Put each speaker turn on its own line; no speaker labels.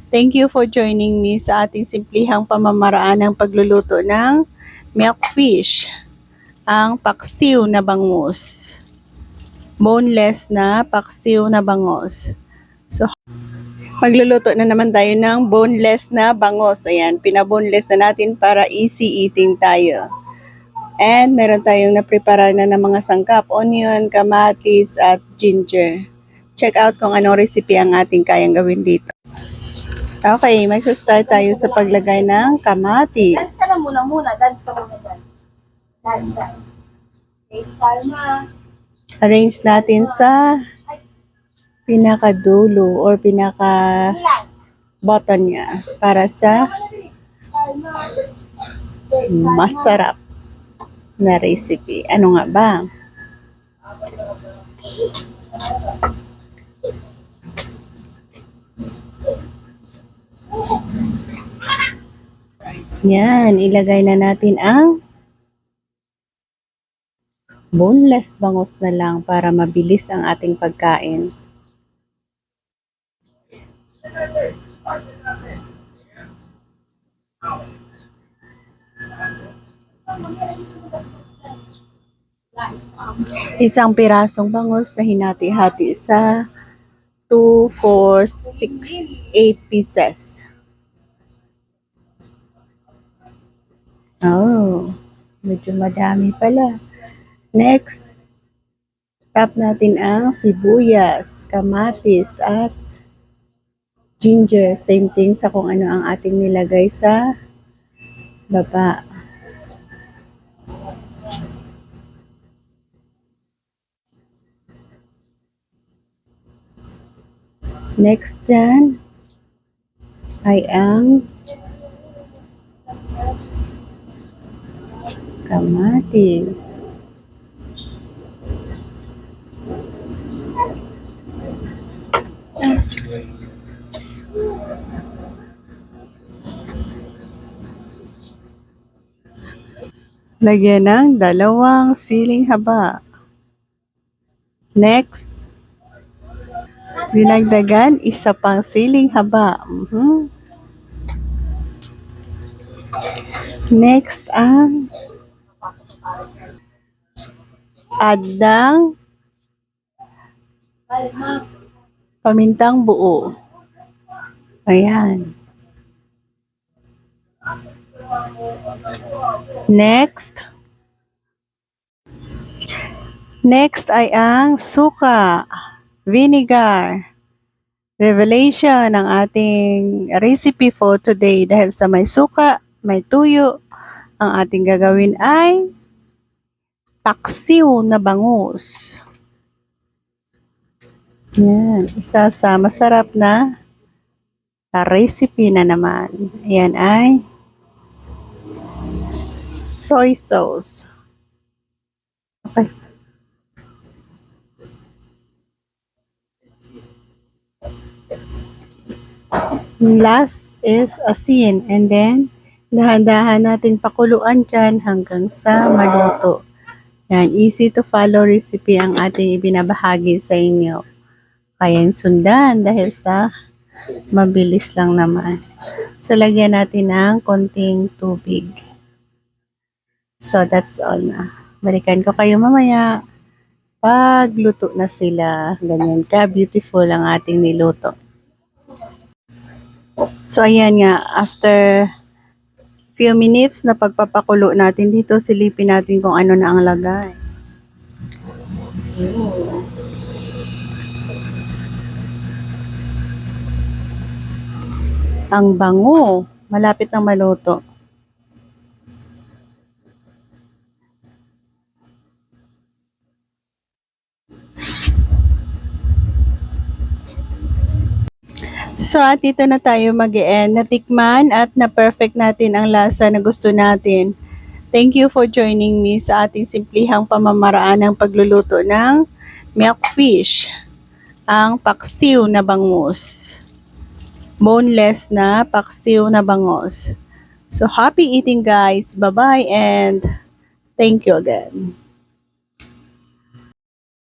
Thank you for joining me sa ating simplihang pamamaraan ng pagluluto ng milkfish, ang paksiw na bangus. Boneless na paksiw na bangus. So, magluluto na naman tayo ng boneless na bangus. Ayan, pinaboneless na natin para easy eating tayo. And meron tayong naprepare na ng mga sangkap, onion, kamatis, at ginger. Check out kung anong recipe ang ating kayang gawin dito. Okay, mag-start tayo sa paglagay ng kamatis.
Dance ka na muna. Dance ka muna dyan. Dance. Kalma.
Arrange natin sa pinakadulo or pinaka-button niya para sa masarap na recipe. Ano nga ba? Yan, ilagay na natin ang boneless bangus na lang para mabilis ang ating pagkain. Isang pirasong bangus na hinati-hati sa 2, 4, 6, 8 pieces. Oh, medyo madami pala. Next, tap natin ang sibuyas, kamatis, at ginger. Same thing sa kung ano ang ating nilagay sa baba. Next dyan ay ang kamatis. Lagyan ng 2 siling haba. Next, dinagdagan 1 pang siling haba. Next, ang add ng pamintang buo. Ayan. Next ay ang suka, vinegar. Revelation ng ating recipe for today dahil sa may suka, may tuyo, ang ating gagawin ay paksiw na bangus. Yan, isa sa masarap na recipe na naman. Yan ay soy sauce. Okay. Last is asin, and then dahan-dahan natin pakuluan dyan hanggang sa maluto. Yan, easy to follow recipe ang ating ibinabahagi sa inyo. Kaya sundan dahil sa mabilis lang naman. So, lagyan natin ng konting tubig. So, that's all na. Balikan ko kayo mamaya pag luto na sila. Ganyan ka, beautiful ang ating niluto. So, ayan nga, after few minutes na pagpapakulo natin dito, silipin natin kung ano na ang lagay. Ang bango, malapit na maluto. So, at dito na tayo mag-e-end. Natikman at na-perfect natin ang lasa na gusto natin. Thank you for joining me sa ating simplihang pamamaraan ng pagluluto ng milkfish, ang paksiw na bangus. Boneless na paksiw na bangus. So, happy eating guys. Bye-bye and thank you again.